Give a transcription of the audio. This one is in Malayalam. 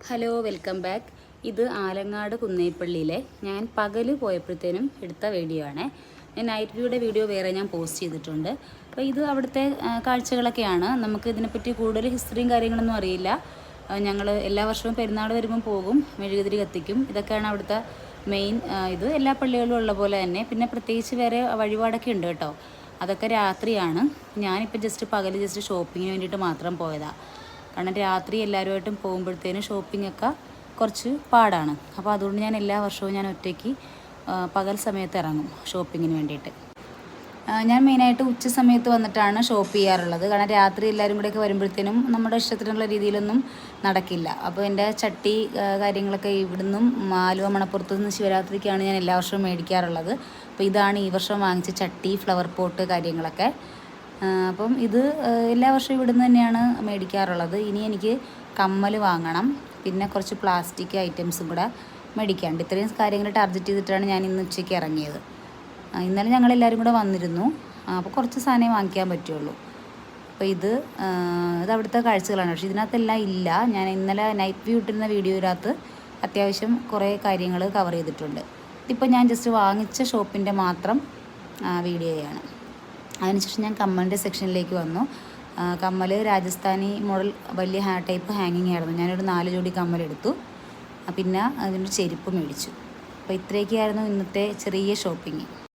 Hello welcome back. ഇത് ആലങ്ങാട് കുന്നേപ്പള്ളിയിലെ ഞാൻ പകൽ പോയപ്പോഴത്തേനും എടുത്ത വീഡിയോ ആണ്. ഞാൻ നൈറ്റ് വ്യൂയുടെ വീഡിയോ വേറെ ഞാൻ പോസ്റ്റ് ചെയ്തിട്ടുണ്ട്. അപ്പോൾ ഇത് അവിടുത്തെ കാഴ്ചകളൊക്കെയാണ്. നമുക്ക് ഇതിനെപ്പറ്റി കൂടുതൽ ഹിസ്റ്ററിയും കാര്യങ്ങളൊന്നും അറിയില്ല. ഞങ്ങൾ എല്ലാ വർഷവും പെരുന്നാൾ വരുമ്പം പോകും, മെഴുകുതിരി കത്തിക്കും. ഇതൊക്കെയാണ് അവിടുത്തെ മെയിൻ. ഇത് എല്ലാ പള്ളികളിലും ഉള്ള പോലെ തന്നെ. പിന്നെ പ്രത്യേകിച്ച് വേറെ വഴിപാടൊക്കെ ഉണ്ട് കേട്ടോ. അതൊക്കെ രാത്രിയാണ്. ഞാനിപ്പോൾ പകൽ ഷോപ്പിങ്ങിന് വേണ്ടിയിട്ട് മാത്രം പോയതാണ്. കാരണം രാത്രി എല്ലാവരുമായിട്ടും പോകുമ്പോഴത്തേനും ഷോപ്പിങ്ങൊക്കെ കുറച്ച് പാടാണ്. അപ്പോൾ അതുകൊണ്ട് ഞാൻ എല്ലാ വർഷവും ഞാൻ ഒറ്റയ്ക്ക് പകൽ സമയത്ത് ഇറങ്ങും ഷോപ്പിങ്ങിന് വേണ്ടിയിട്ട്. ഞാൻ മെയിനായിട്ട് ഉച്ച സമയത്ത് വന്നിട്ടാണ് ഷോപ്പ് ചെയ്യാറുള്ളത്. കാരണം രാത്രി എല്ലാവരും കൂടെയൊക്കെ വരുമ്പോഴത്തേനും നമ്മുടെ ഇഷ്ടത്തിനുള്ള രീതിയിലൊന്നും നടക്കില്ല. അപ്പോൾ എൻ്റെ ചട്ടി കാര്യങ്ങളൊക്കെ ഇവിടുന്നും ആലുവ മണപ്പുറത്തു നിന്ന് ശിവരാത്രിക്കാണ് ഞാൻ എല്ലാ വർഷവും മേടിക്കാറുള്ളത്. അപ്പോൾ ഇതാണ് ഈ വർഷം വാങ്ങിച്ച ചട്ടി, ഫ്ലവർ പോട്ട് കാര്യങ്ങളൊക്കെ. അപ്പം ഇത് എല്ലാ വർഷവും ഇവിടുന്ന് തന്നെയാണ് മേടിക്കാറുള്ളത്. ഇനി എനിക്ക് കമ്മൽ വാങ്ങണം, പിന്നെ കുറച്ച് പ്ലാസ്റ്റിക് ഐറ്റംസും കൂടെ മേടിക്കാണ്ട്. ഇത്രയും കാര്യങ്ങൾ ടാർഗറ്റ് ചെയ്തിട്ടാണ് ഞാൻ ഇന്ന് ഉച്ചയ്ക്ക് ഇറങ്ങിയത്. ഇന്നലെ ഞങ്ങളെല്ലാവരും കൂടെ വന്നിരുന്നു. അപ്പോൾ കുറച്ച് സാധനമേ വാങ്ങിക്കാൻ പറ്റുള്ളൂ. അപ്പോൾ ഇത് അവിടുത്തെ കാഴ്ചകളാണ്. പക്ഷേ ഇതിനകത്തെല്ലാം ഇല്ല. ഞാൻ ഇന്നലെ നൈറ്റ് വ്യൂ ഇട്ടിരുന്ന വീഡിയോയിനകത്ത് അത്യാവശ്യം കുറേ കാര്യങ്ങൾ കവർ ചെയ്തിട്ടുണ്ട്. ഇതിപ്പോൾ ഞാൻ വാങ്ങിച്ച ഷോപ്പിൻ്റെ മാത്രം വീഡിയോയാണ്. അതിനുശേഷം ഞാൻ കമ്മലിൻ്റെ സെക്ഷനിലേക്ക് വന്നു. കമ്മൽ രാജസ്ഥാനി മോഡൽ വലിയ ടൈപ്പ് ഹാങ്ങിങ് ആയിരുന്നു. ഞാനൊരു 4 ജോഡി കമ്മലെടുത്തു. പിന്നെ അതിൻ്റെ ചെരുപ്പ് മേടിച്ചു. അപ്പോൾ ഇത്രയൊക്കെയായിരുന്നു ഇന്നത്തെ ചെറിയ ഷോപ്പിംഗ്.